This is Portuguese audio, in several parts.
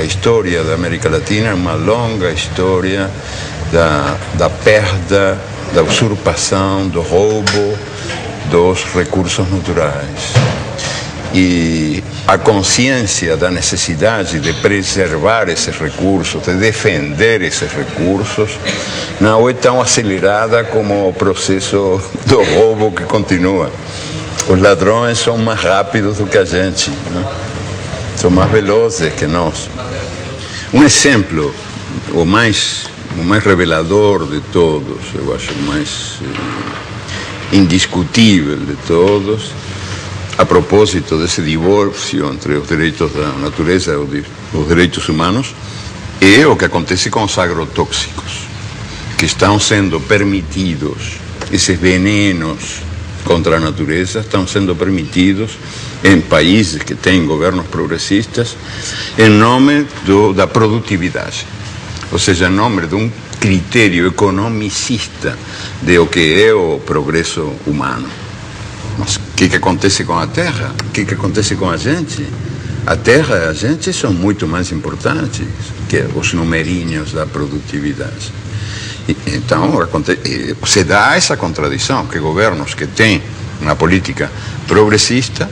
a história da América Latina é uma longa história da perda, da usurpação, do roubo dos recursos naturais. E a consciência da necessidade de preservar esses recursos, de defender esses recursos, não é tão acelerada como o processo do roubo que continua. Os ladrões são mais rápidos do que a gente, né? São mais velozes que nós. Um exemplo, o mais revelador de todos, eu acho o mais indiscutível de todos, a propósito desse divórcio entre os direitos da natureza e os direitos humanos, é o que acontece com os agrotóxicos, que estão sendo permitidos, esses venenos contra a natureza, estão sendo permitidos em países que têm governos progressistas, em nome da produtividade, ou seja, em nome de um critério economicista de o que é o progresso humano. Mas o que acontece com a terra? O que acontece com a gente? A terra e a gente são muito mais importantes que os numerinhos da produtividade. Então, se dá essa contradição, que governos que têm uma política progressista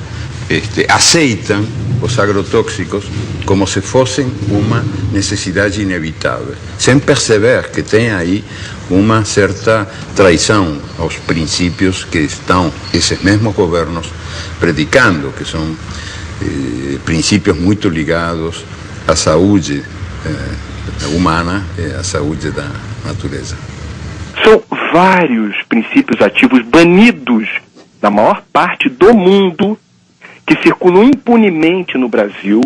aceitam os agrotóxicos como se fossem uma necessidade inevitável, sem perceber que tem aí uma certa traição aos princípios que estão esses mesmos governos predicando, que são princípios muito ligados à saúde humana e à saúde da natureza. São vários princípios ativos banidos da maior parte do mundo que circulam impunemente no Brasil,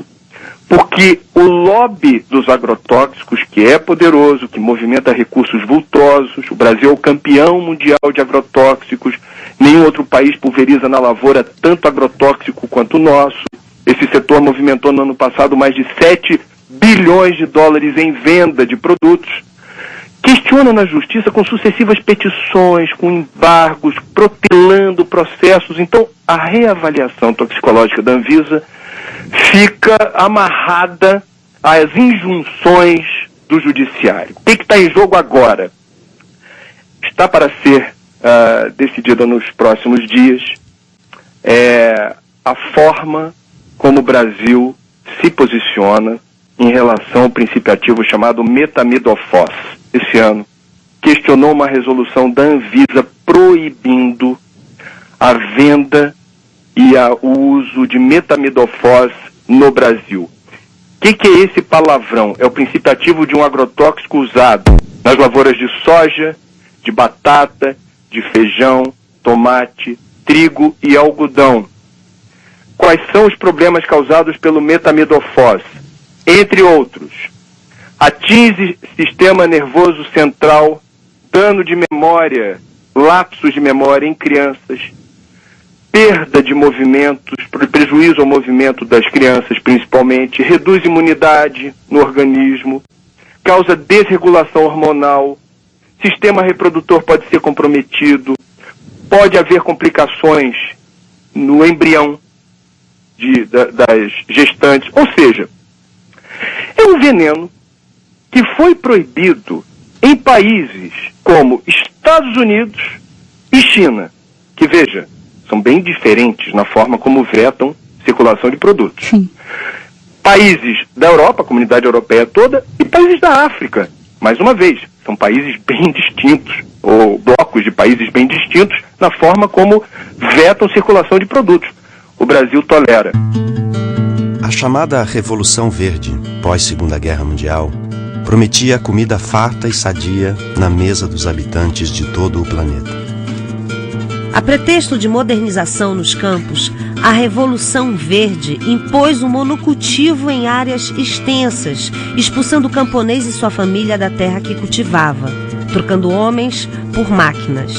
porque o lobby dos agrotóxicos, que é poderoso, que movimenta recursos vultosos, o Brasil é o campeão mundial de agrotóxicos, nenhum outro país pulveriza na lavoura tanto agrotóxico quanto o nosso. Esse setor movimentou no ano passado mais de 7 bilhões de dólares em venda de produtos. Questiona na justiça com sucessivas petições, com embargos, protelando processos. Então, a reavaliação toxicológica da Anvisa fica amarrada às injunções do judiciário. O que está em jogo agora? Está para ser decidida nos próximos dias a forma como o Brasil se posiciona em relação ao princípio ativo chamado metamidofós. Esse ano, questionou uma resolução da Anvisa proibindo a venda e o uso de metamidofós no Brasil. O que é esse palavrão? É o princípio ativo de um agrotóxico usado nas lavouras de soja, de batata, de feijão, tomate, trigo e algodão. Quais são os problemas causados pelo metamidofós? Entre outros, atinge sistema nervoso central, dano de memória, lapsos de memória em crianças, perda de movimentos, prejuízo ao movimento das crianças principalmente, reduz imunidade no organismo, causa desregulação hormonal, sistema reprodutor pode ser comprometido, pode haver complicações no embrião das gestantes, ou seja, é um veneno que foi proibido em países como Estados Unidos e China, que, veja, são bem diferentes na forma como vetam circulação de produtos. Sim. Países da Europa, a comunidade europeia toda, e países da África. Mais uma vez, são países bem distintos, ou blocos de países bem distintos, na forma como vetam circulação de produtos. O Brasil tolera. A chamada Revolução Verde, pós-Segunda Guerra Mundial, prometia comida farta e sadia na mesa dos habitantes de todo o planeta. A pretexto de modernização nos campos, a Revolução Verde impôs um monocultivo em áreas extensas, expulsando o camponês e sua família da terra que cultivava, trocando homens por máquinas.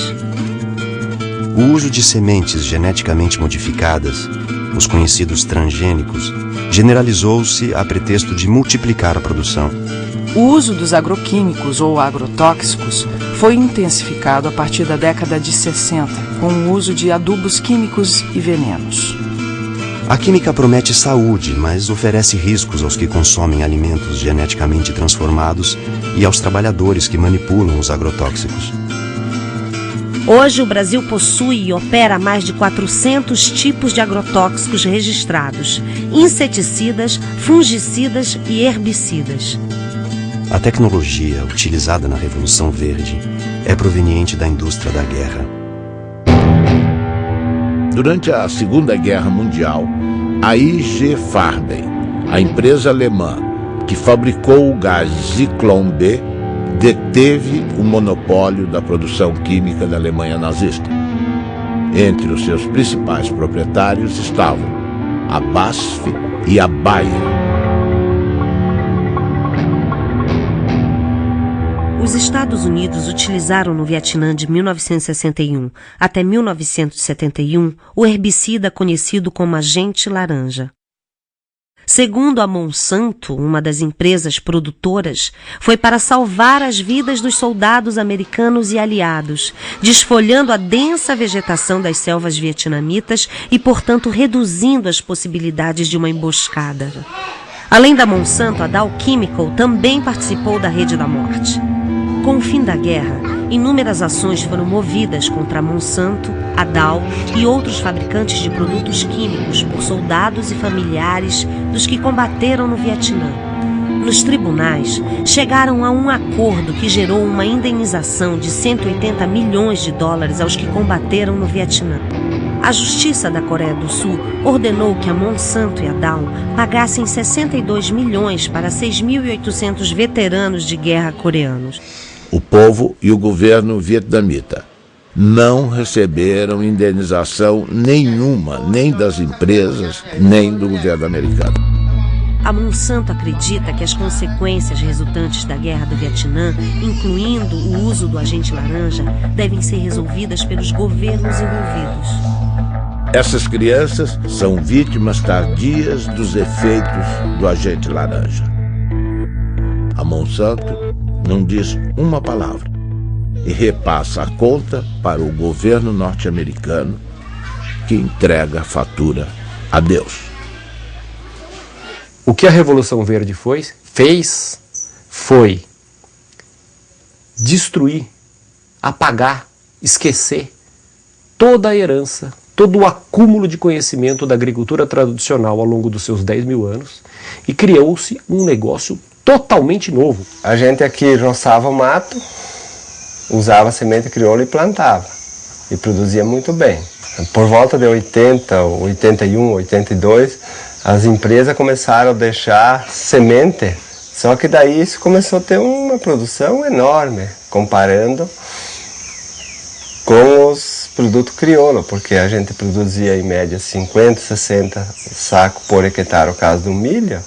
O uso de sementes geneticamente modificadas, os conhecidos transgênicos, generalizou-se a pretexto de multiplicar a produção. O uso dos agroquímicos ou agrotóxicos foi intensificado a partir da década de 60, com o uso de adubos químicos e venenos. A química promete saúde, mas oferece riscos aos que consomem alimentos geneticamente transformados e aos trabalhadores que manipulam os agrotóxicos. Hoje, o Brasil possui e opera mais de 400 tipos de agrotóxicos registrados, inseticidas, fungicidas e herbicidas. A tecnologia utilizada na Revolução Verde é proveniente da indústria da guerra. Durante a Segunda Guerra Mundial, a IG Farben, a empresa alemã que fabricou o gás Zyklon B, deteve o monopólio da produção química da Alemanha nazista. Entre os seus principais proprietários estavam a BASF e a Bayer. Os Estados Unidos utilizaram no Vietnã de 1961 até 1971 o herbicida conhecido como agente laranja. Segundo a Monsanto, uma das empresas produtoras, foi para salvar as vidas dos soldados americanos e aliados, desfolhando a densa vegetação das selvas vietnamitas e, portanto, reduzindo as possibilidades de uma emboscada. Além da Monsanto, a Dow Chemical também participou da Rede da Morte. Com o fim da guerra, inúmeras ações foram movidas contra a Monsanto, a Dow e outros fabricantes de produtos químicos por soldados e familiares dos que combateram no Vietnã. Nos tribunais, chegaram a um acordo que gerou uma indenização de 180 milhões de dólares aos que combateram no Vietnã. A Justiça da Coreia do Sul ordenou que a Monsanto e a Dow pagassem 62 milhões para 6.800 veteranos de guerra coreanos. O povo e o governo vietnamita não receberam indenização nenhuma, nem das empresas, nem do governo americano. A Monsanto acredita que as consequências resultantes da guerra do Vietnã, incluindo o uso do agente laranja, devem ser resolvidas pelos governos envolvidos. Essas crianças são vítimas tardias dos efeitos do agente laranja. A Monsanto não diz uma palavra e repassa a conta para o governo norte-americano, que entrega a fatura a Deus. O que a Revolução Verde fez foi destruir, apagar, esquecer toda a herança, todo o acúmulo de conhecimento da agricultura tradicional ao longo dos seus 10 mil anos e criou-se um negócio totalmente novo. A gente aqui roçava o mato, usava semente crioula e plantava. E produzia muito bem. Por volta de 80, 81, 82, as empresas começaram a deixar semente. Só que daí isso começou a ter uma produção enorme, comparando com os produtos crioula, porque a gente produzia em média 50, 60 sacos por hectare no caso do milho.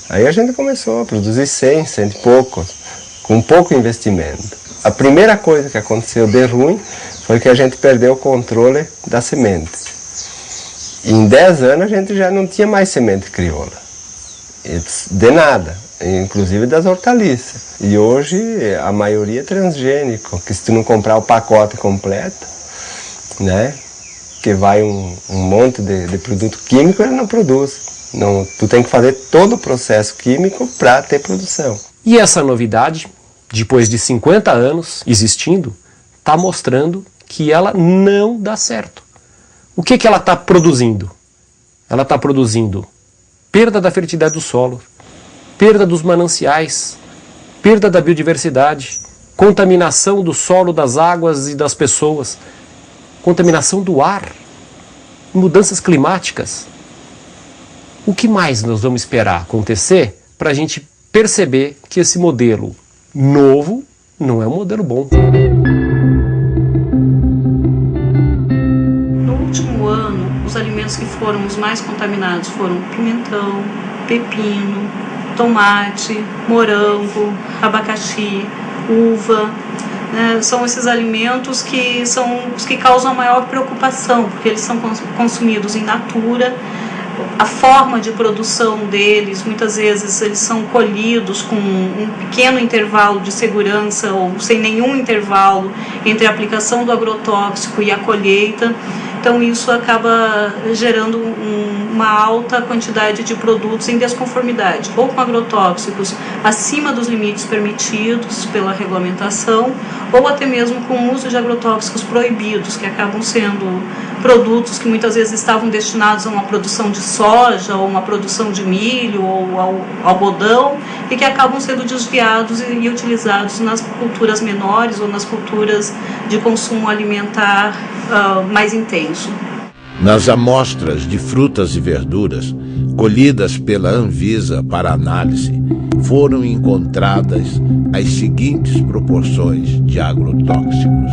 Aí a gente começou a produzir 100 e pouco, com pouco investimento. A primeira coisa que aconteceu de ruim foi que a gente perdeu o controle da semente. E em 10 anos a gente já não tinha mais semente crioula, de nada, inclusive das hortaliças. E hoje a maioria é transgênico, que se tu não comprar o pacote completo, né, que vai um monte de produto químico, ele não produz. Não, tu tem que fazer todo o processo químico para ter produção. E essa novidade, depois de 50 anos existindo, está mostrando que ela não dá certo. O que ela está produzindo? Ela está produzindo perda da fertilidade do solo, perda dos mananciais, perda da biodiversidade, contaminação do solo, das águas e das pessoas, contaminação do ar, mudanças climáticas. O que mais nós vamos esperar acontecer para a gente perceber que esse modelo novo não é um modelo bom? No último ano, os alimentos que foram os mais contaminados foram pimentão, pepino, tomate, morango, abacaxi, uva. São esses alimentos que são os que causam a maior preocupação, porque eles são consumidos in natura. A forma de produção deles, muitas vezes eles são colhidos com um pequeno intervalo de segurança ou sem nenhum intervalo entre a aplicação do agrotóxico e a colheita. Então isso acaba gerando uma alta quantidade de produtos em desconformidade, ou com agrotóxicos acima dos limites permitidos pela regulamentação, ou até mesmo com o uso de agrotóxicos proibidos, que acabam sendo produtos que muitas vezes estavam destinados a uma produção de soja, ou uma produção de milho, ou ao algodão, e que acabam sendo desviados e utilizados nas culturas menores ou nas culturas de consumo alimentar mais intenso. Nas amostras de frutas e verduras colhidas pela Anvisa para análise, foram encontradas as seguintes proporções de agrotóxicos.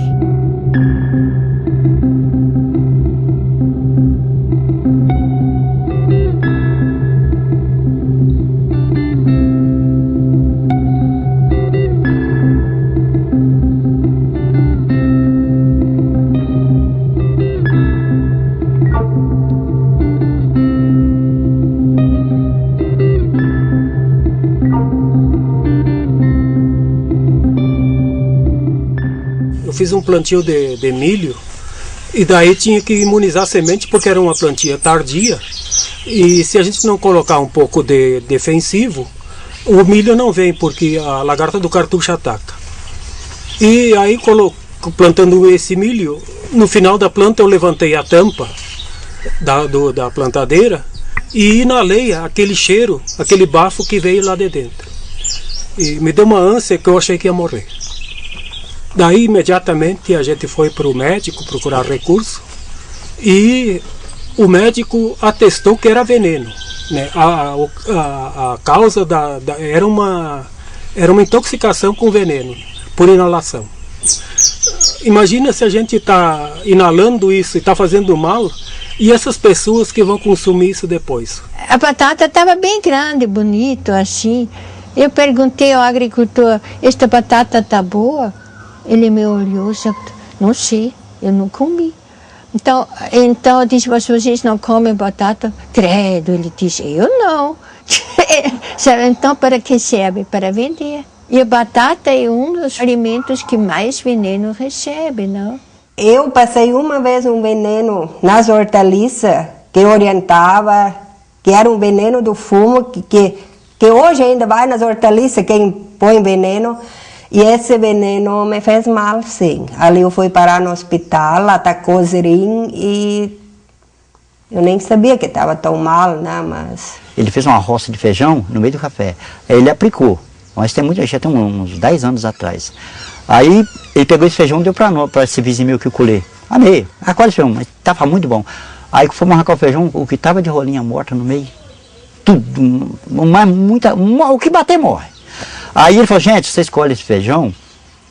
Fiz um plantio de milho e daí tinha que imunizar a semente porque era uma plantia tardia e se a gente não colocar um pouco de defensivo, o milho não vem porque a lagarta do cartucho ataca. E aí plantando esse milho, no final da planta eu levantei a tampa da plantadeira e inalei aquele cheiro, aquele bafo que veio lá de dentro. E me deu uma ânsia que eu achei que ia morrer. Daí imediatamente a gente foi para o médico procurar recurso e o médico atestou que era veneno, né? A causa era uma intoxicação com veneno por inalação. Imagina se a gente está inalando isso e está fazendo mal e essas pessoas que vão consumir isso depois. A batata estava bem grande, bonito assim. Eu perguntei ao agricultor, esta batata está boa? Ele me olhou e disse, não sei, eu não comi. Então eu disse, vocês não comem batata? Credo, ele disse, eu não. Então para que serve? Para vender. E a batata é um dos alimentos que mais veneno recebe, não? Eu passei uma vez um veneno nas hortaliças que orientava, que era um veneno do fumo, que hoje ainda vai nas hortaliças quem põe veneno. E esse veneno me fez mal, sim. Ali eu fui parar no hospital, atacou o zerim e eu nem sabia que estava tão mal, né, mas... Ele fez uma roça de feijão no meio do café. Aí ele aplicou, mas já tem uns 10 anos atrás. Aí ele pegou esse feijão e deu para esse vizinho meu que eu colhei. Amei, quase feijão, mas estava muito bom. Aí fomos arrancar o feijão, o que estava de rolinha morta no meio, tudo, o que bater morre. Aí ele falou, gente, você escolhe esse feijão,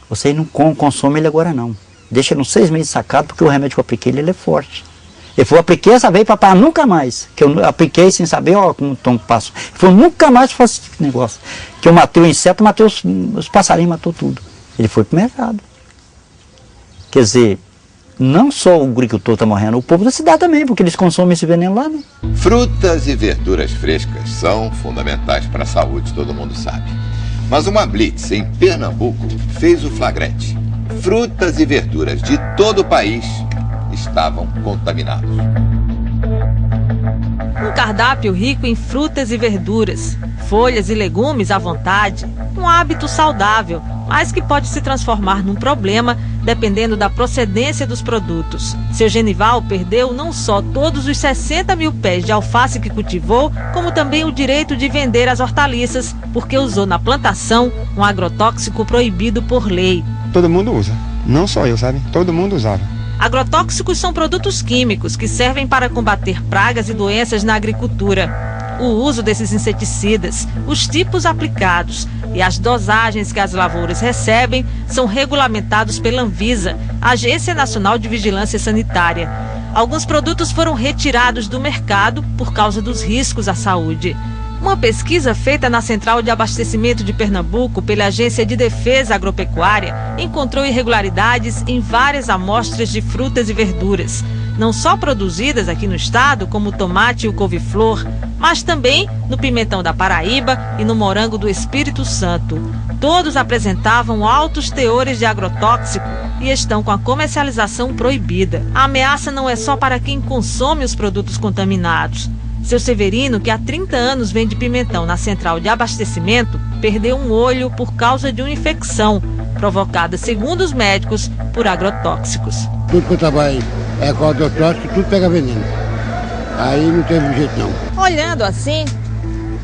vocês não consomem ele agora não. Deixa ele uns 6 meses sacado, porque o remédio que eu apliquei ele é forte. Ele falou, apliquei essa vez, papai, nunca mais. Que eu apliquei sem saber, como tom passo. Ele falou, nunca mais faço esse tipo de negócio. Que eu matei o inseto, matei os passarinhos, matou tudo. Ele foi pro mercado. Quer dizer, não só o agricultor está morrendo, o povo da cidade também, porque eles consomem esse veneno lá, né? Frutas e verduras frescas são fundamentais para a saúde, todo mundo sabe. Mas uma blitz em Pernambuco fez o flagrante. Frutas e verduras de todo o país estavam contaminados. Um cardápio rico em frutas e verduras, folhas e legumes à vontade, um hábito saudável, mas que pode se transformar num problema dependendo da procedência dos produtos. Seu Genival perdeu não só todos os 60 mil pés de alface que cultivou, como também o direito de vender as hortaliças, porque usou na plantação um agrotóxico proibido por lei. Todo mundo usa, não só eu, sabe? Todo mundo usava. Agrotóxicos são produtos químicos que servem para combater pragas e doenças na agricultura. O uso desses inseticidas, os tipos aplicados e as dosagens que as lavouras recebem são regulamentados pela Anvisa, Agência Nacional de Vigilância Sanitária. Alguns produtos foram retirados do mercado por causa dos riscos à saúde. Uma pesquisa feita na Central de Abastecimento de Pernambuco pela Agência de Defesa Agropecuária encontrou irregularidades em várias amostras de frutas e verduras, não só produzidas aqui no estado, como o tomate e o couve-flor, mas também no pimentão da Paraíba e no morango do Espírito Santo. Todos apresentavam altos teores de agrotóxico e estão com a comercialização proibida. A ameaça não é só para quem consome os produtos contaminados. Seu Severino, que há 30 anos vende pimentão na central de abastecimento, perdeu um olho por causa de uma infecção provocada, segundo os médicos, por agrotóxicos. Tudo que eu trabalho é com agrotóxico, tudo pega veneno. Aí não teve jeito não. Olhando assim,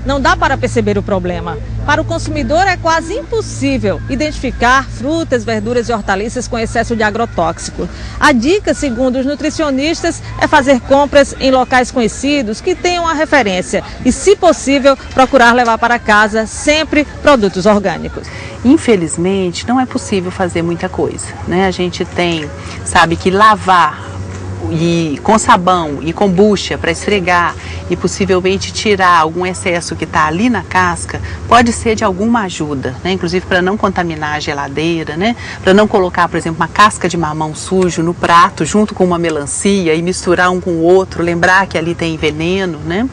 não dá para perceber o problema. Para o consumidor é quase impossível identificar frutas, verduras e hortaliças com excesso de agrotóxico. A dica, segundo os nutricionistas, é fazer compras em locais conhecidos que tenham a referência e, se possível, procurar levar para casa sempre produtos orgânicos. Infelizmente, não é possível fazer muita coisa, né? A gente sabe que lavar e com sabão e com bucha para esfregar e possivelmente tirar algum excesso que está ali na casca pode ser de alguma ajuda, né? Inclusive para não contaminar a geladeira, né? Para não colocar, por exemplo, uma casca de mamão sujo no prato junto com uma melancia e misturar um com o outro, lembrar que ali tem veneno, né?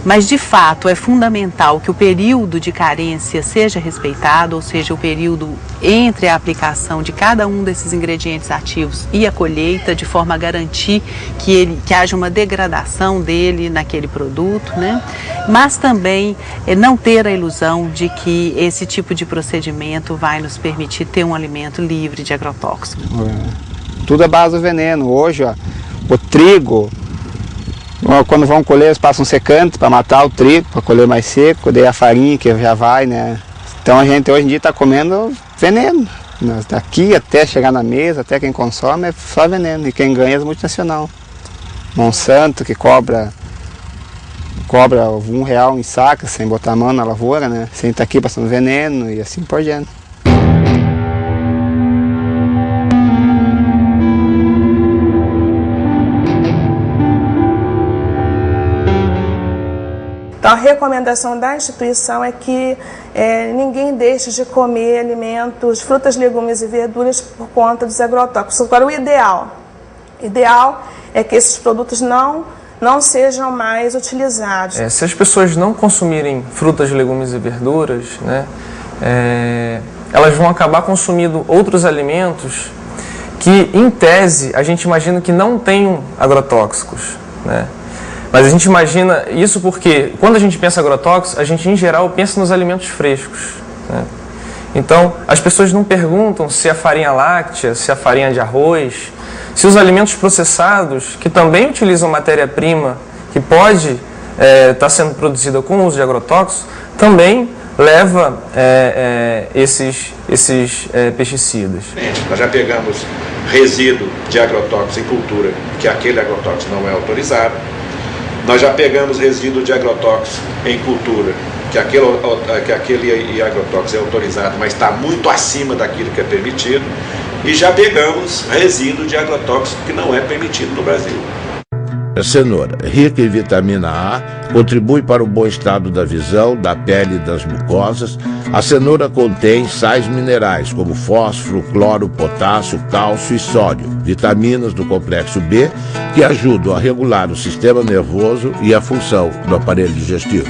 Mas, de fato, é fundamental que o período de carência seja respeitado, ou seja, o período entre a aplicação de cada um desses ingredientes ativos e a colheita, de forma a garantir que haja uma degradação dele naquele produto, né? Mas também não ter a ilusão de que esse tipo de procedimento vai nos permitir ter um alimento livre de agrotóxicos. Tudo é base do veneno. Hoje, ó, o trigo... Quando vão colher, eles passam secante para matar o trigo, para colher mais seco, daí a farinha que já vai, né? Então a gente hoje em dia está comendo veneno. Daqui até chegar na mesa, até quem consome é só veneno. E quem ganha é as multinacionais. Monsanto, que cobra R$1 em saca, sem botar a mão na lavoura, né? Sem estar aqui passando veneno e assim por diante. Então, a recomendação da instituição é que ninguém deixe de comer alimentos, frutas, legumes e verduras por conta dos agrotóxicos. Agora, o ideal é que esses produtos não sejam mais utilizados. Se as pessoas não consumirem frutas, legumes e verduras, né, elas vão acabar consumindo outros alimentos que, em tese, a gente imagina que não tenham agrotóxicos, né? Mas a gente imagina isso porque, quando a gente pensa em agrotóxicos, a gente, em geral, pensa nos alimentos frescos, né? Então, as pessoas não perguntam se a farinha láctea, se a farinha de arroz, se os alimentos processados, que também utilizam matéria-prima, que pode estar sendo produzida com o uso de agrotóxicos, também leva esses pesticidas. Nós já pegamos resíduo de agrotóxico em cultura, que aquele agrotóxico não é autorizado. Nós já pegamos resíduo de agrotóxico em cultura, que aquele agrotóxico é autorizado, mas está muito acima daquilo que é permitido. E já pegamos resíduo de agrotóxico que não é permitido no Brasil. A cenoura, rica em vitamina A, contribui para o bom estado da visão, da pele e das mucosas. A cenoura contém sais minerais como fósforo, cloro, potássio, cálcio e sódio, vitaminas do complexo B, que ajudam a regular o sistema nervoso e a função do aparelho digestivo.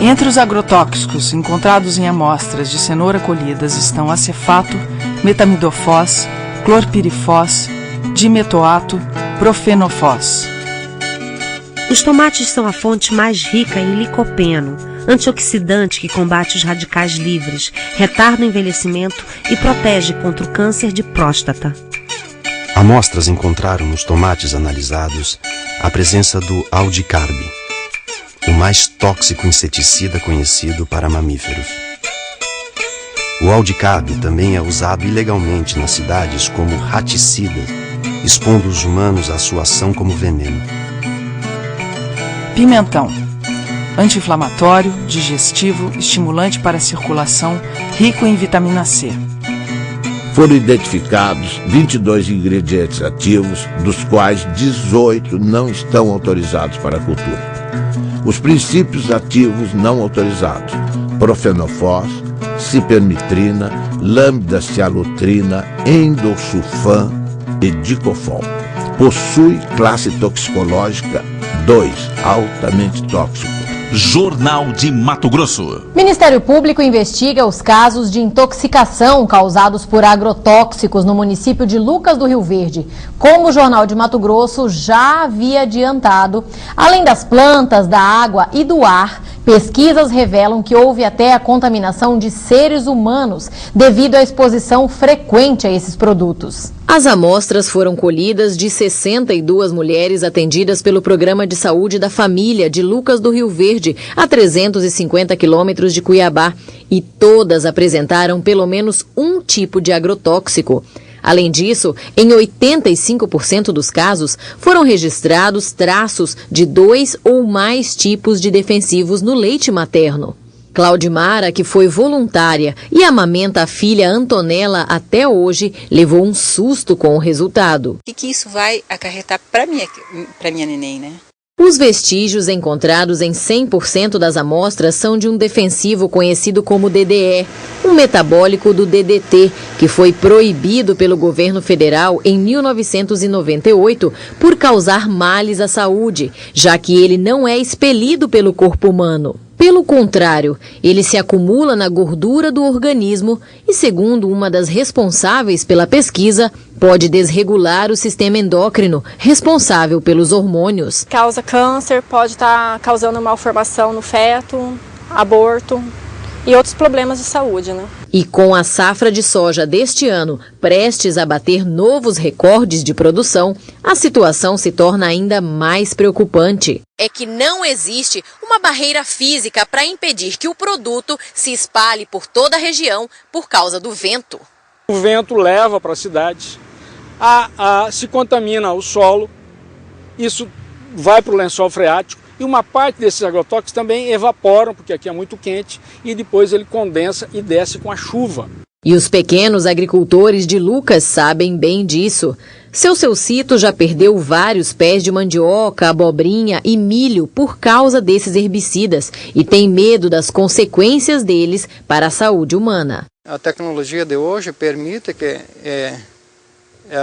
Entre os agrotóxicos encontrados em amostras de cenoura colhidas estão acefato, metamidofós, clorpirifós, dimetoato, profenofós. Os tomates são a fonte mais rica em licopeno, antioxidante que combate os radicais livres, retarda o envelhecimento e protege contra o câncer de próstata. Amostras encontraram nos tomates analisados a presença do aldicarb, o mais tóxico inseticida conhecido para mamíferos. O aldicarb também é usado ilegalmente nas cidades como raticida, expondo os humanos à sua ação como veneno. Pimentão. Anti-inflamatório, digestivo, estimulante para a circulação, rico em vitamina C. Foram identificados 22 ingredientes ativos, dos quais 18 não estão autorizados para a cultura. Os princípios ativos não autorizados: profenofós, cipermitrina, lambda-cialutrina, endosulfan e dicofol. Possui classe toxicológica 2, altamente tóxico, Jornal de Mato Grosso. Ministério Público investiga os casos de intoxicação causados por agrotóxicos no município de Lucas do Rio Verde. Como o Jornal de Mato Grosso já havia adiantado, além das plantas, da água e do ar, pesquisas revelam que houve até a contaminação de seres humanos devido à exposição frequente a esses produtos. As amostras foram colhidas de 62 mulheres atendidas pelo Programa de Saúde da Família de Lucas do Rio Verde, a 350 quilômetros de Cuiabá, e todas apresentaram pelo menos um tipo de agrotóxico. Além disso, em 85% dos casos, foram registrados traços de 2 ou mais tipos de defensivos no leite materno. Claudimara, que foi voluntária e amamenta a filha Antonella até hoje, levou um susto com o resultado. O que isso vai acarretar para minha neném, né? Os vestígios encontrados em 100% das amostras são de um defensivo conhecido como DDE, um metabólico do DDT, que foi proibido pelo governo federal em 1998 por causar males à saúde, já que ele não é expelido pelo corpo humano. Pelo contrário, ele se acumula na gordura do organismo e, segundo uma das responsáveis pela pesquisa, pode desregular o sistema endócrino, responsável pelos hormônios. Causa câncer, pode estar causando malformação no feto, aborto e outros problemas de saúde, né? E com a safra de soja deste ano prestes a bater novos recordes de produção, a situação se torna ainda mais preocupante. É que não existe uma barreira física para impedir que o produto se espalhe por toda a região por causa do vento. O vento leva para a cidade, se contamina o solo, isso vai para o lençol freático e uma parte desses agrotóxicos também evaporam, porque aqui é muito quente, e depois ele condensa e desce com a chuva. E os pequenos agricultores de Lucas sabem bem disso. Seu Cito já perdeu vários pés de mandioca, abobrinha e milho por causa desses herbicidas e tem medo das consequências deles para a saúde humana. A tecnologia de hoje permite que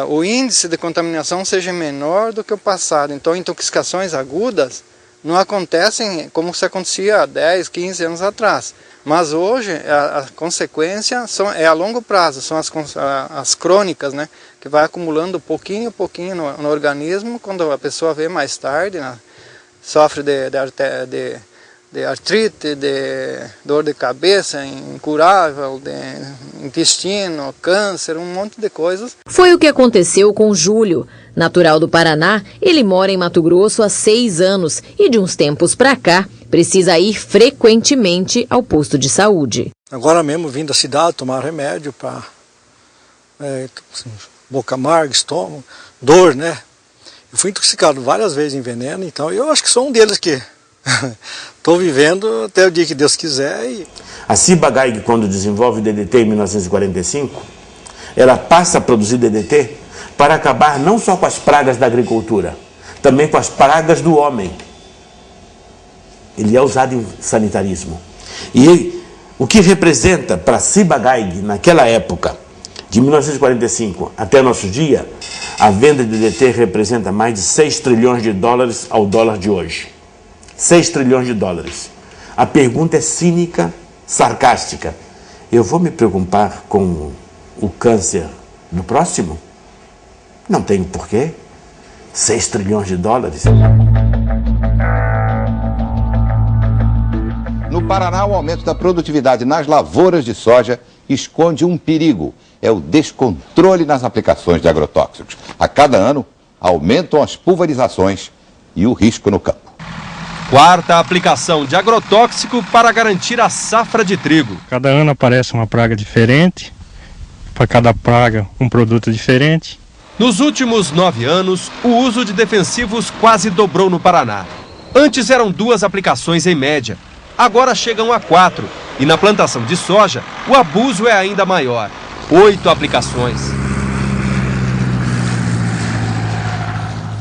o índice de contaminação seja menor do que o passado. Então, intoxicações agudas não acontecem como se acontecia há 10, 15 anos atrás. Mas hoje a consequência é a longo prazo, são as crônicas, né, que vai acumulando pouquinho a pouquinho no organismo. Quando a pessoa vê mais tarde, né, sofre de artrite, de dor de cabeça incurável, de intestino, câncer, um monte de coisas. Foi o que aconteceu com Júlio. Natural do Paraná, ele mora em Mato Grosso há 6 anos e de uns tempos para cá precisa ir frequentemente ao posto de saúde. Agora mesmo vim da cidade tomar remédio para boca amarga, estômago, dor, né? Eu fui intoxicado várias vezes em veneno, então eu acho que sou um deles que estou vivendo até o dia que Deus quiser. A Ciba-Geigy, quando desenvolve o DDT em 1945, ela passa a produzir DDT para acabar não só com as pragas da agricultura, também com as pragas do homem. Ele é usado em sanitarismo. E o que representa para Ciba-Geigy, naquela época, de 1945 até nosso dia, a venda de DDT representa mais de 6 trilhões de dólares ao dólar de hoje. 6 trilhões de dólares. A pergunta é cínica, sarcástica. Eu vou me preocupar com o câncer do próximo? Não tenho porquê. 6 trilhões de dólares. No Paraná, o aumento da produtividade nas lavouras de soja esconde um perigo. É o descontrole nas aplicações de agrotóxicos. A cada ano, aumentam as pulverizações e o risco no campo. Quarta aplicação de agrotóxico para garantir a safra de trigo. Cada ano aparece uma praga diferente, para cada praga um produto diferente. Nos últimos 9 anos, o uso de defensivos quase dobrou no Paraná. Antes eram 2 aplicações em média, agora chegam a 4. E na plantação de soja, o abuso é ainda maior, 8 aplicações.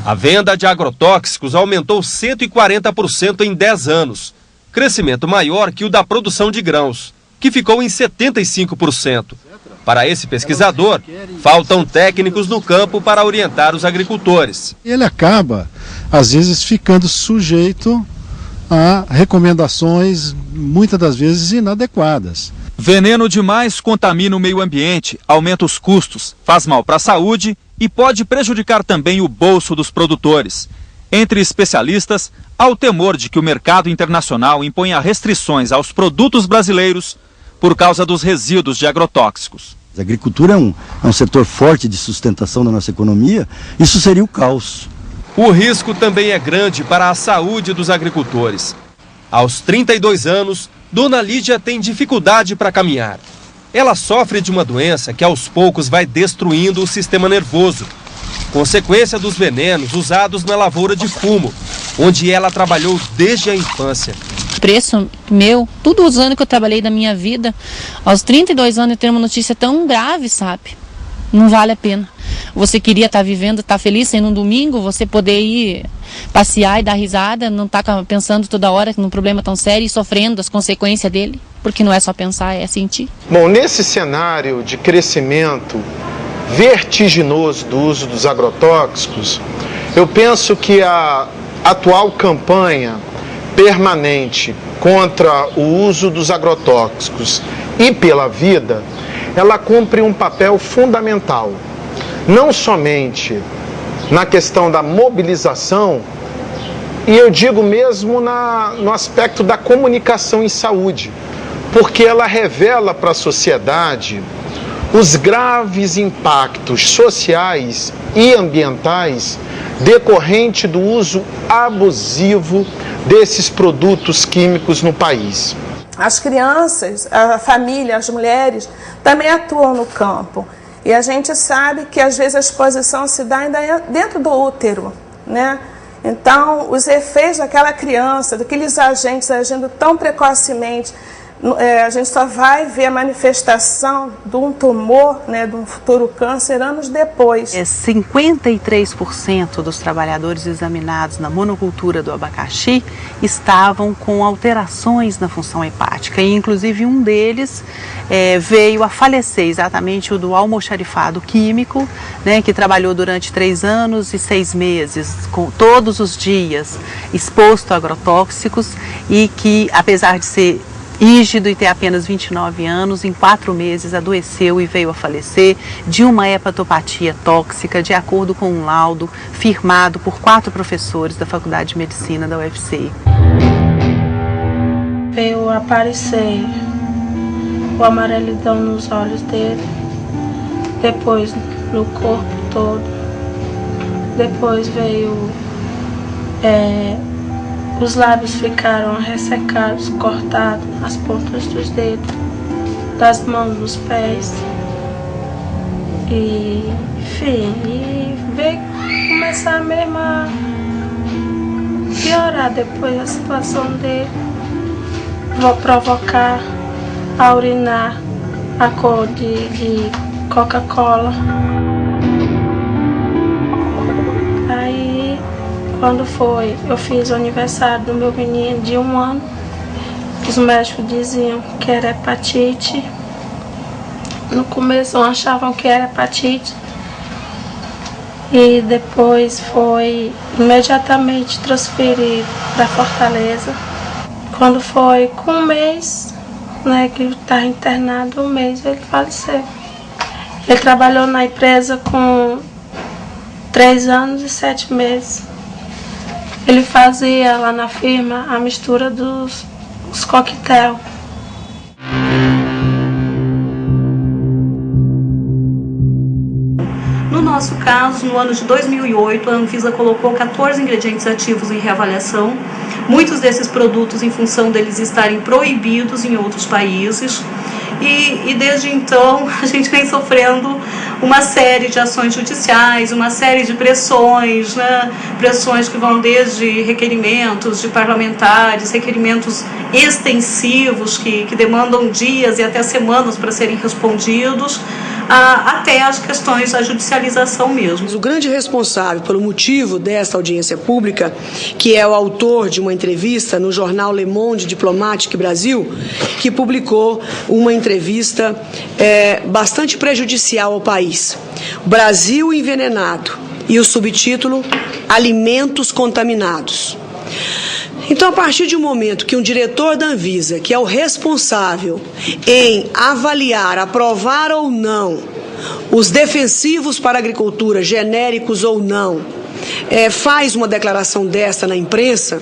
A venda de agrotóxicos aumentou 140% em 10 anos, crescimento maior que o da produção de grãos, que ficou em 75%. Para esse pesquisador, faltam técnicos no campo para orientar os agricultores. Ele acaba, às vezes, ficando sujeito a recomendações, muitas das vezes inadequadas. Veneno demais contamina o meio ambiente, aumenta os custos, faz mal para a saúde e pode prejudicar também o bolso dos produtores. Entre especialistas, há o temor de que o mercado internacional imponha restrições aos produtos brasileiros por causa dos resíduos de agrotóxicos. A agricultura é um setor forte de sustentação da nossa economia, isso seria o caos. O risco também é grande para a saúde dos agricultores. Aos 32 anos, Dona Lídia tem dificuldade para caminhar. Ela sofre de uma doença que aos poucos vai destruindo o sistema nervoso, consequência dos venenos usados na lavoura de fumo, onde ela trabalhou desde a infância. Preço meu, todos os anos que eu trabalhei da minha vida, aos 32 anos eu tenho uma notícia tão grave, sabe? Não vale a pena. Você queria estar vivendo, estar feliz, sendo um domingo, você poder ir passear e dar risada, não estar pensando toda hora num problema tão sério e sofrendo as consequências dele, porque não é só pensar, é sentir. Bom, nesse cenário de crescimento vertiginoso do uso dos agrotóxicos, eu penso que a atual campanha permanente contra o uso dos agrotóxicos e pela vida, ela cumpre um papel fundamental, não somente na questão da mobilização, e eu digo mesmo no aspecto da comunicação em saúde, porque ela revela para a sociedade os graves impactos sociais e ambientais decorrente do uso abusivo desses produtos químicos no país. As crianças, a família, as mulheres também atuam no campo. E a gente sabe que às vezes a exposição se dá ainda dentro do útero, né? Então, os efeitos daquela criança, daqueles agentes agindo tão precocemente, a gente só vai ver a manifestação de um tumor, né, de um futuro câncer anos depois. 53% dos trabalhadores examinados na monocultura do abacaxi estavam com alterações na função hepática e inclusive um deles veio a falecer, exatamente o do almoxarifado químico, né, que trabalhou durante 3 anos e 6 meses, todos os dias exposto a agrotóxicos e que, apesar de ser rígido e ter apenas 29 anos, em 4 meses adoeceu e veio a falecer de uma hepatopatia tóxica, de acordo com um laudo firmado por 4 professores da Faculdade de Medicina da UFC. Veio aparecer o amarelidão nos olhos dele, depois no corpo todo, depois veio os lábios ficaram ressecados, cortados, as pontas dos dedos, das mãos, dos pés. E, enfim, veio começar mesmo a piorar depois a situação dele. Vou provocar a urinar a cor de Coca-Cola. Aí, quando foi, eu fiz o aniversário do meu menino de 1 ano, os médicos diziam que era hepatite. No começo achavam que era hepatite e depois foi imediatamente transferido para Fortaleza. Quando foi com 1 mês, né, que estava internado, 1 mês, ele faleceu. Ele trabalhou na empresa com 3 anos e 7 meses. Ele fazia lá na firma a mistura dos coquetel. No nosso caso, no ano de 2008, a Anvisa colocou 14 ingredientes ativos em reavaliação. Muitos desses produtos, em função deles estarem proibidos em outros países. E desde então a gente vem sofrendo uma série de ações judiciais, uma série de pressões, né? Pressões que vão desde requerimentos de parlamentares, requerimentos extensivos que demandam dias e até semanas para serem respondidos, até as questões da judicialização mesmo. O grande responsável pelo motivo desta audiência pública, que é o autor de uma entrevista no jornal Le Monde Diplomatique Brasil, que publicou uma entrevista bastante prejudicial ao país. Brasil envenenado, e o subtítulo Alimentos Contaminados. Então, a partir de um momento que um diretor da Anvisa, que é o responsável em avaliar, aprovar ou não os defensivos para a agricultura, genéricos ou não, faz uma declaração dessa na imprensa,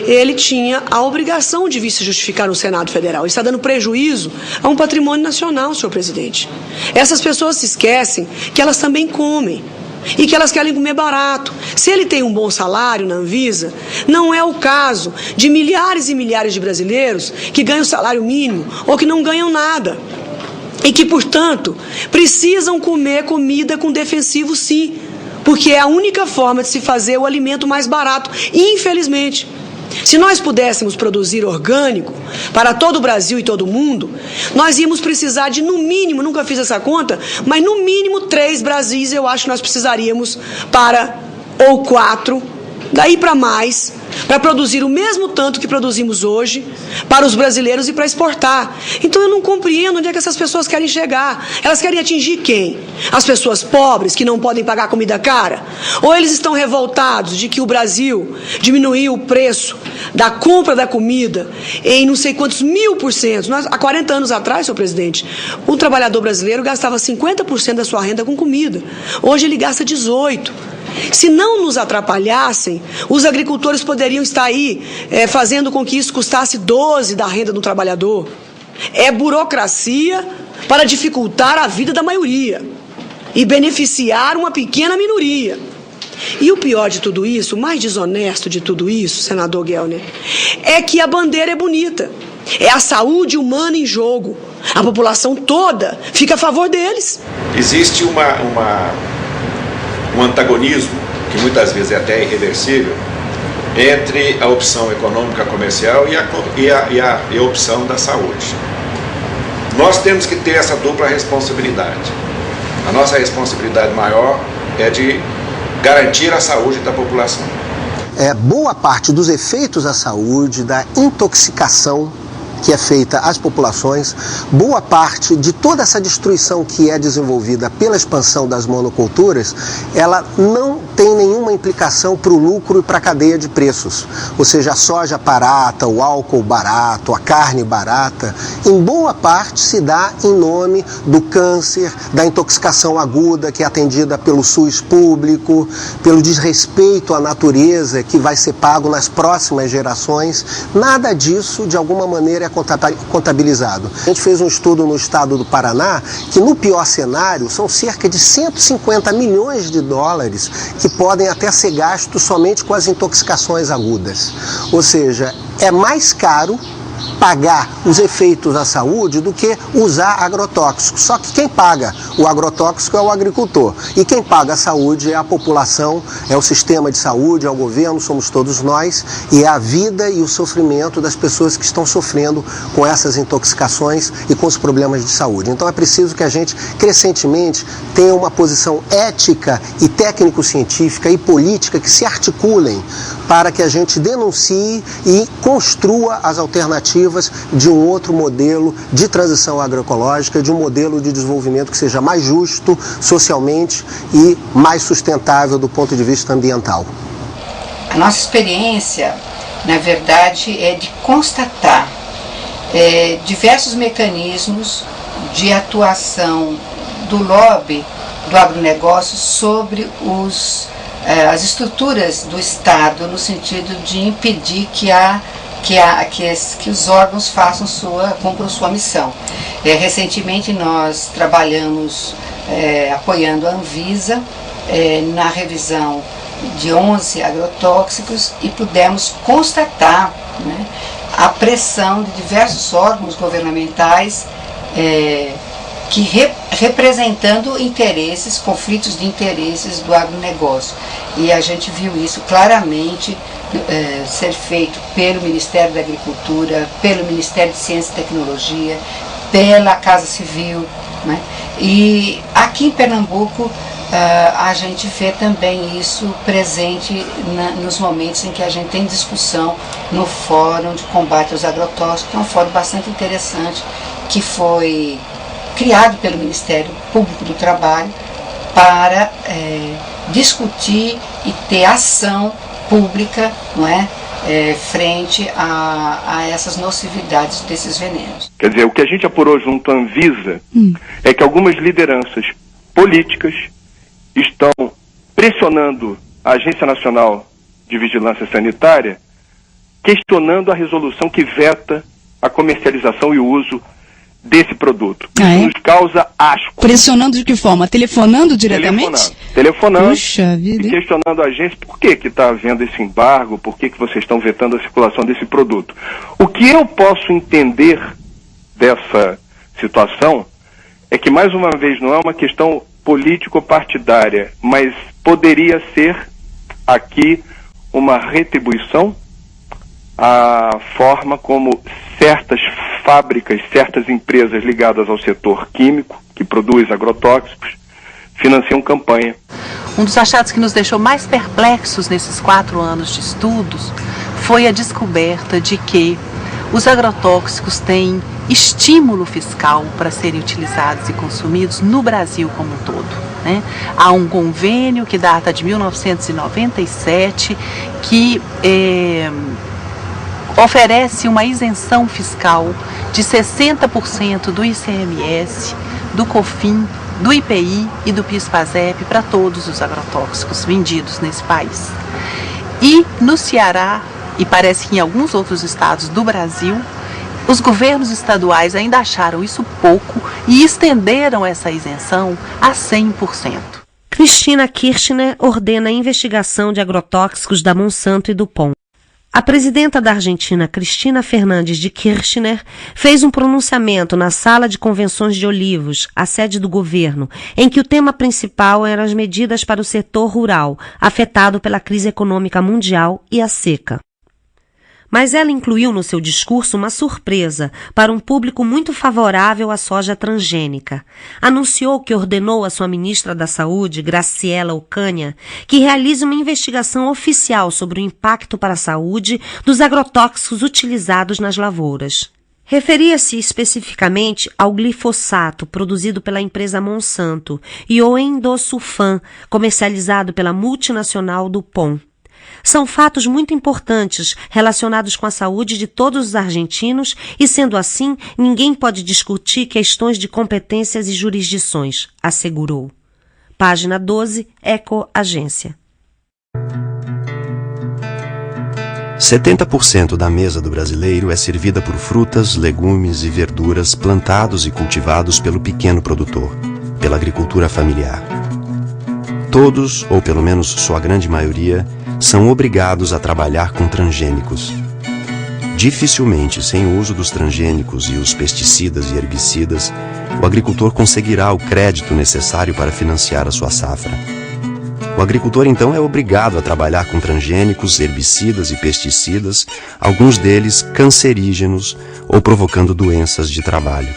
ele tinha a obrigação de vir se justificar no Senado Federal. Ele está dando prejuízo a um patrimônio nacional, senhor presidente. Essas pessoas se esquecem que elas também comem e que elas querem comer barato. Se ele tem um bom salário na Anvisa, não é o caso de milhares e milhares de brasileiros que ganham salário mínimo ou que não ganham nada. E que, portanto, precisam comer comida com defensivo, sim, porque é a única forma de se fazer o alimento mais barato, infelizmente. Se nós pudéssemos produzir orgânico para todo o Brasil e todo o mundo, nós íamos precisar de, no mínimo, nunca fiz essa conta, mas no mínimo 3 Brasis eu acho que nós precisaríamos ou 4, daí para mais, para produzir o mesmo tanto que produzimos hoje para os brasileiros e para exportar. Então eu não compreendo onde é que essas pessoas querem chegar. Elas querem atingir quem? As pessoas pobres que não podem pagar comida cara? Ou eles estão revoltados de que o Brasil diminuiu o preço da compra da comida em não sei quantos 1000%? Há 40 anos atrás, senhor presidente, o trabalhador brasileiro gastava 50% da sua renda com comida. Hoje ele gasta 18%. Se não nos atrapalhassem, os agricultores poderiam estar aí fazendo com que isso custasse 12% da renda do trabalhador. É burocracia para dificultar a vida da maioria e beneficiar uma pequena minoria. E o pior de tudo isso, o mais desonesto de tudo isso, senador Gelner, é que a bandeira é bonita. É a saúde humana em jogo. A população toda fica a favor deles. Existe um antagonismo, que muitas vezes é até irreversível, entre a opção econômica comercial e a opção da saúde. Nós temos que ter essa dupla responsabilidade. A nossa responsabilidade maior é de garantir a saúde da população. Boa parte dos efeitos à saúde, da intoxicação que é feita às populações, boa parte de toda essa destruição que é desenvolvida pela expansão das monoculturas, ela não tem nenhuma implicação para o lucro e para a cadeia de preços. Ou seja, a soja barata, o álcool barato, a carne barata, em boa parte se dá em nome do câncer, da intoxicação aguda que é atendida pelo SUS público, pelo desrespeito à natureza que vai ser pago nas próximas gerações. Nada disso, de alguma maneira, é contabilizado. A gente fez um estudo no estado do Paraná que, no pior cenário, são cerca de 150 milhões de dólares que podem até ser gastos somente com as intoxicações agudas. Ou seja, é mais caro pagar os efeitos à saúde do que usar agrotóxicos. Só que quem paga o agrotóxico é o agricultor. E quem paga a saúde é a população, é o sistema de saúde, é o governo, somos todos nós, e é a vida e o sofrimento das pessoas que estão sofrendo com essas intoxicações e com os problemas de saúde. Então é preciso que a gente, crescentemente, tenha uma posição ética e técnico-científica e política que se articulem para que a gente denuncie e construa as alternativas de um outro modelo de transição agroecológica, de um modelo de desenvolvimento que seja mais justo socialmente e mais sustentável do ponto de vista ambiental. A nossa experiência, na verdade, é de constatar diversos mecanismos de atuação do lobby do agronegócio sobre as estruturas do Estado, no sentido de impedir que os órgãos cumpram sua missão. Recentemente nós trabalhamos apoiando a Anvisa na revisão de 11 agrotóxicos e pudemos constatar, né, a pressão de diversos órgãos governamentais representando conflitos de interesses do agronegócio. E a gente viu isso claramente ser feito pelo Ministério da Agricultura, pelo Ministério de Ciência e Tecnologia, pela Casa Civil, né? E aqui em Pernambuco a gente vê também isso presente nos momentos em que a gente tem discussão no Fórum de Combate aos Agrotóxicos, que é um fórum bastante interessante, que foi criado pelo Ministério Público do Trabalho para discutir e ter ação pública, não é, frente a essas nocividades desses venenos. Quer dizer, o que a gente apurou junto à Anvisa é que algumas lideranças políticas estão pressionando a Agência Nacional de Vigilância Sanitária, questionando a resolução que veta a comercialização e o uso desse produto. Isso nos causa asco. Pressionando de que forma? Telefonando diretamente? Telefonando. Puxa vida. E questionando a agência por que está havendo esse embargo, por que vocês estão vetando a circulação desse produto. O que eu posso entender dessa situação é que, mais uma vez, não é uma questão político-partidária, mas poderia ser aqui uma retribuição à forma como certas fábricas, certas empresas ligadas ao setor químico, que produz agrotóxicos, financiam campanha. Um dos achados que nos deixou mais perplexos nesses 4 anos de estudos foi a descoberta de que os agrotóxicos têm estímulo fiscal para serem utilizados e consumidos no Brasil como um todo, né? Há um convênio que data de 1997 que oferece uma isenção fiscal de 60% do ICMS, do COFINS, do IPI e do PIS/PASEP para todos os agrotóxicos vendidos nesse país. E no Ceará, e parece que em alguns outros estados do Brasil, os governos estaduais ainda acharam isso pouco e estenderam essa isenção a 100%. Cristina Kirchner ordena a investigação de agrotóxicos da Monsanto e do POM. A presidenta da Argentina, Cristina Fernandes de Kirchner, fez um pronunciamento na Sala de Convenções de Olivos, a sede do governo, em que o tema principal eram as medidas para o setor rural, afetado pela crise econômica mundial e a seca. Mas ela incluiu no seu discurso uma surpresa para um público muito favorável à soja transgênica. Anunciou que ordenou à sua ministra da Saúde, Graciela Ocaña, que realize uma investigação oficial sobre o impacto para a saúde dos agrotóxicos utilizados nas lavouras. Referia-se especificamente ao glifosato, produzido pela empresa Monsanto, e o endosulfan, comercializado pela multinacional do POM. São fatos muito importantes relacionados com a saúde de todos os argentinos e, sendo assim, ninguém pode discutir questões de competências e jurisdições, assegurou. Página 12, Eco Agência. 70% da mesa do brasileiro é servida por frutas, legumes e verduras plantados e cultivados pelo pequeno produtor, pela agricultura familiar. Todos, ou pelo menos sua grande maioria, são obrigados a trabalhar com transgênicos. Dificilmente, sem o uso dos transgênicos e os pesticidas e herbicidas, o agricultor conseguirá o crédito necessário para financiar a sua safra. O agricultor, então, é obrigado a trabalhar com transgênicos, herbicidas e pesticidas, alguns deles cancerígenos ou provocando doenças de trabalho.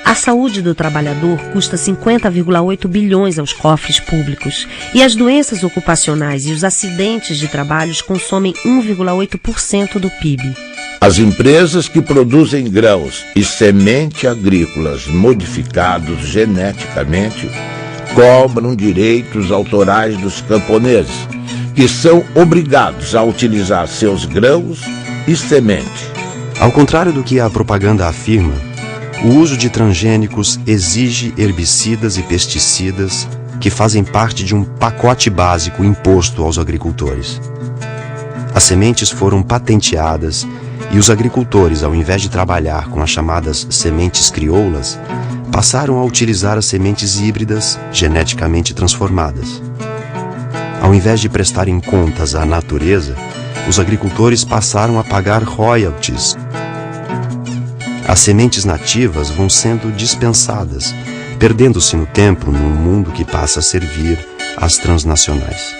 A saúde do trabalhador custa 50,8 bilhões aos cofres públicos e as doenças ocupacionais e os acidentes de trabalho consomem 1,8% do PIB. As empresas que produzem grãos e semente agrícolas modificados geneticamente cobram direitos autorais dos camponeses, que são obrigados a utilizar seus grãos e semente. Ao contrário do que a propaganda afirma, o uso de transgênicos exige herbicidas e pesticidas que fazem parte de um pacote básico imposto aos agricultores. As sementes foram patenteadas e os agricultores, ao invés de trabalhar com as chamadas sementes crioulas, passaram a utilizar as sementes híbridas geneticamente transformadas. Ao invés de prestarem contas à natureza, os agricultores passaram a pagar royalties. As sementes nativas vão sendo dispensadas, perdendo-se no tempo num mundo que passa a servir às transnacionais.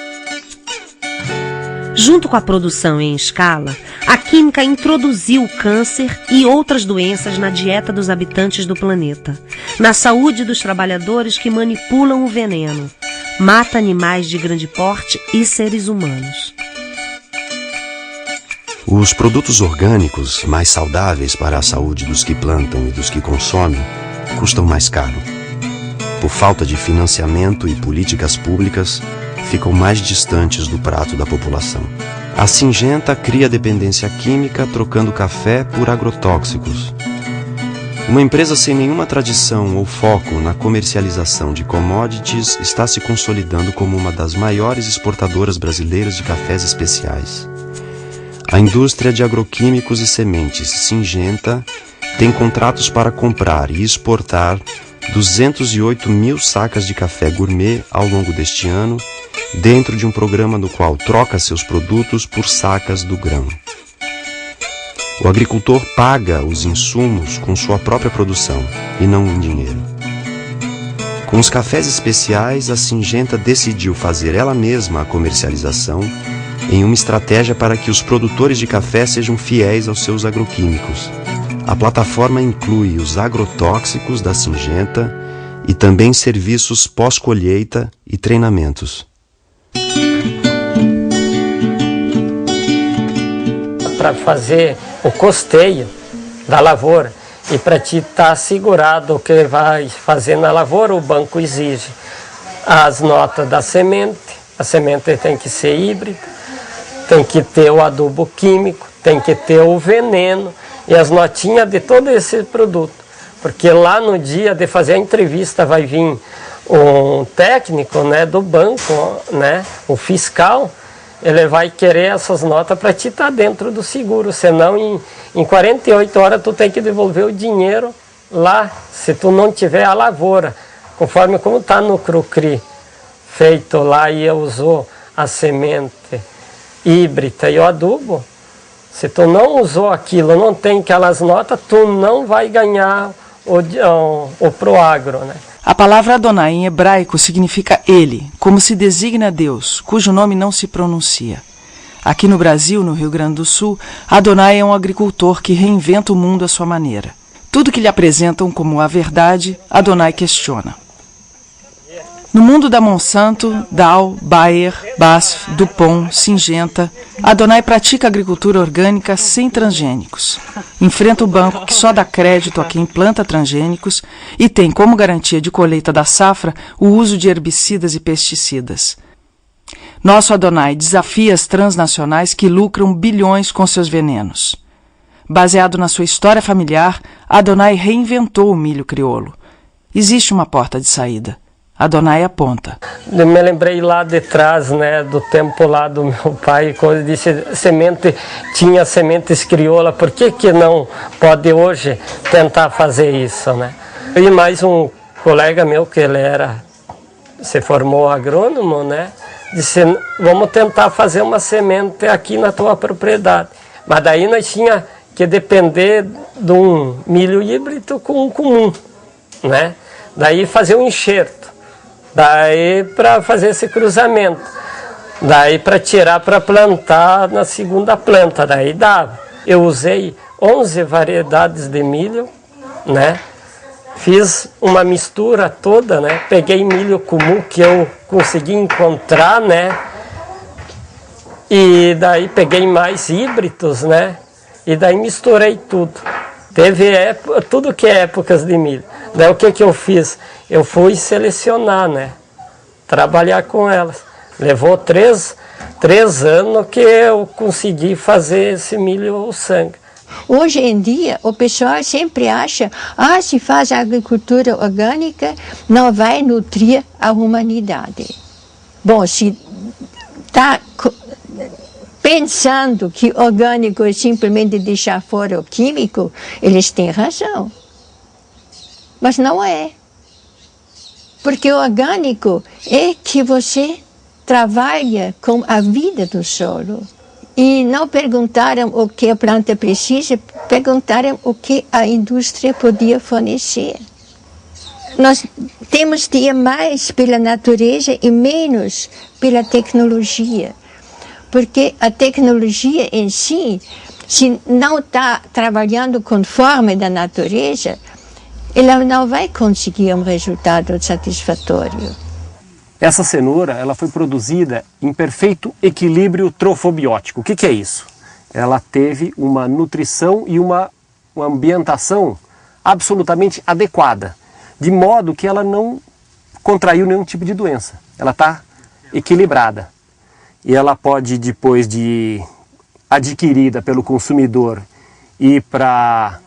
Junto com a produção em escala, a química introduziu o câncer e outras doenças na dieta dos habitantes do planeta, na saúde dos trabalhadores que manipulam o veneno, mata animais de grande porte e seres humanos. Os produtos orgânicos, mais saudáveis para a saúde dos que plantam e dos que consomem, custam mais caro. Por falta de financiamento e políticas públicas, ficam mais distantes do prato da população. A Syngenta cria dependência química trocando café por agrotóxicos. Uma empresa sem nenhuma tradição ou foco na comercialização de commodities está se consolidando como uma das maiores exportadoras brasileiras de cafés especiais. A indústria de agroquímicos e sementes Syngenta tem contratos para comprar e exportar 208 mil sacas de café gourmet ao longo deste ano, dentro de um programa no qual troca seus produtos por sacas do grão. O agricultor paga os insumos com sua própria produção e não em dinheiro. Com os cafés especiais, a Syngenta decidiu fazer ela mesma a comercialização em uma estratégia para que os produtores de café sejam fiéis aos seus agroquímicos. A plataforma inclui os agrotóxicos da Syngenta e também serviços pós-colheita e treinamentos. Para fazer o custeio da lavoura e para te estar assegurado o que vai fazer na lavoura, o banco exige as notas da semente, a semente tem que ser híbrida, tem que ter o adubo químico, tem que ter o veneno e as notinhas de todo esse produto. Porque lá no dia de fazer a entrevista vai vir um técnico, né, do banco, né, o fiscal, ele vai querer essas notas para te estar dentro do seguro, senão em 48 horas tu tem que devolver o dinheiro lá, se tu não tiver a lavoura, conforme como está no Crucri, feito lá e usou a semente híbrida e o adubo, se tu não usou aquilo, não tem aquelas notas, tu não vai ganhar o Proagro, né? A palavra Adonai em hebraico significa ele, como se designa Deus, cujo nome não se pronuncia. Aqui no Brasil, no Rio Grande do Sul, Adonai é um agricultor que reinventa o mundo à sua maneira. Tudo que lhe apresentam como a verdade, Adonai questiona. No mundo da Monsanto, Dow, Bayer, BASF, DuPont, Syngenta, Adonai pratica agricultura orgânica sem transgênicos. Enfrenta o banco que só dá crédito a quem planta transgênicos e tem como garantia de colheita da safra o uso de herbicidas e pesticidas. Nosso Adonai desafia as transnacionais que lucram bilhões com seus venenos. Baseado na sua história familiar, Adonai reinventou o milho crioulo. Existe uma porta de saída. Adonai aponta. Eu me lembrei lá de trás, né, do tempo lá do meu pai, quando disse tinha sementes crioula, por que não pode hoje tentar fazer isso, né? E mais um colega meu, que ele se formou agrônomo, né, disse, vamos tentar fazer uma semente aqui na tua propriedade. Mas daí nós tinha que depender de um milho híbrido com um comum, né? Daí fazer um enxerto. Daí para fazer esse cruzamento, daí para tirar para plantar na segunda planta, daí dava. Eu usei 11 variedades de milho, né? Fiz uma mistura toda, né? Peguei milho comum que eu consegui encontrar, né? E daí peguei mais híbridos, né? E daí misturei tudo. Teve tudo que é épocas de milho. Daí o que eu fiz? Eu fui selecionar, né? Trabalhar com elas. Levou três anos que eu consegui fazer esse milho sangue. Hoje em dia, o pessoal sempre acha, se faz agricultura orgânica, não vai nutrir a humanidade. Bom, se está pensando que orgânico é simplesmente deixar fora o químico, eles têm razão. Mas não é. Porque o orgânico é que você trabalha com a vida do solo. E não perguntaram o que a planta precisa, perguntaram o que a indústria podia fornecer. Nós temos de ir mais pela natureza e menos pela tecnologia. Porque a tecnologia em si, se não está trabalhando conforme da natureza, ela não vai conseguir um resultado satisfatório. Essa cenoura ela foi produzida em perfeito equilíbrio trofobiótico. O que é isso? Ela teve uma nutrição e uma ambientação absolutamente adequada, de modo que ela não contraiu nenhum tipo de doença. Ela está equilibrada. e ela pode, depois de adquirida pelo consumidor, ir para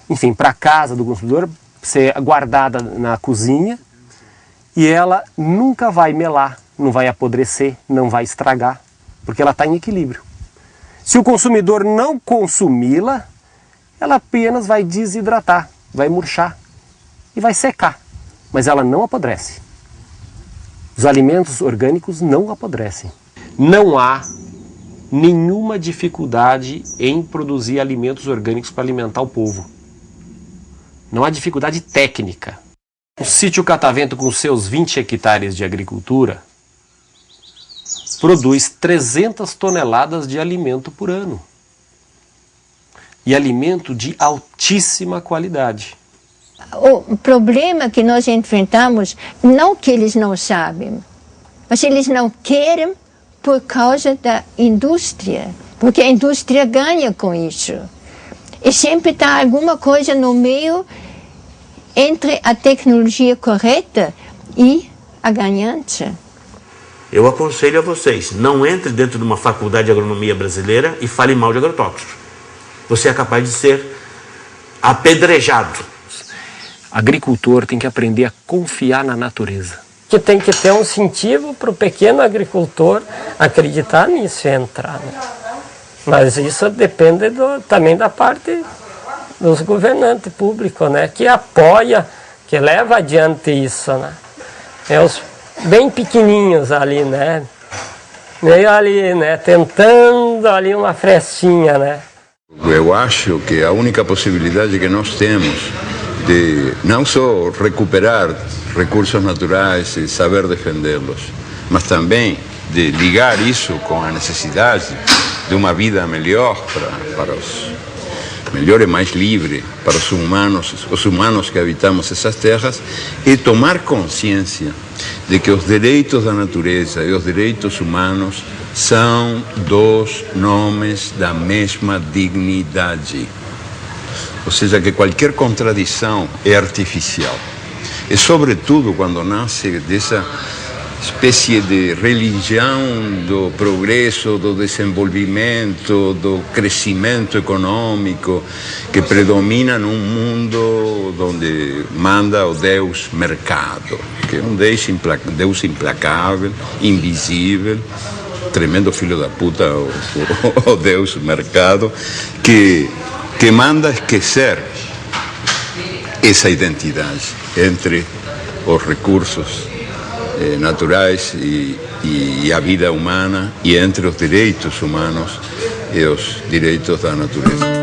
enfim, para a casa do consumidor, ser guardada na cozinha, e ela nunca vai melar, não vai apodrecer, não vai estragar, porque ela está em equilíbrio. Se o consumidor não consumi-la, ela apenas vai desidratar, vai murchar e vai secar, mas ela não apodrece. Os alimentos orgânicos não apodrecem. Não há nenhuma dificuldade em produzir alimentos orgânicos para alimentar o povo. Não há dificuldade técnica. O sítio Catavento, com seus 20 hectares de agricultura, produz 300 toneladas de alimento por ano. E alimento de altíssima qualidade. O problema que nós enfrentamos, não que eles não sabem, mas eles não querem por causa da indústria, porque a indústria ganha com isso. E sempre está alguma coisa no meio entre a tecnologia correta e a ganância. Eu aconselho a vocês, não entre dentro de uma faculdade de agronomia brasileira e fale mal de agrotóxicos. Você é capaz de ser apedrejado. Agricultor tem que aprender a confiar na natureza. Que tem que ter um incentivo para o pequeno agricultor acreditar nisso e entrar, né? Mas isso depende também da parte dos governantes públicos, né? Que apoia, que leva adiante isso, né? É os bem pequenininhos ali, né? Meio ali, né? Tentando ali uma frestinha, né? Eu acho que a única possibilidade que nós temos de não só recuperar recursos naturais e saber defendê-los, mas também de ligar isso com a necessidade de uma vida melhor para os melhor e mais livre para os humanos que habitamos essas terras, e tomar consciência de que os direitos da natureza e os direitos humanos são dois nomes da mesma dignidade. Ou seja, que qualquer contradição é artificial. E sobretudo quando nasce dessa espécie de religião do progresso, do desenvolvimento, do crescimento econômico que predomina num mundo onde manda o Deus mercado, que é um Deus implacável, invisível, tremendo filho da puta, o Deus mercado, que manda esquecer essa identidade entre os recursos naturais e a vida humana, e entre os direitos humanos e os direitos da natureza.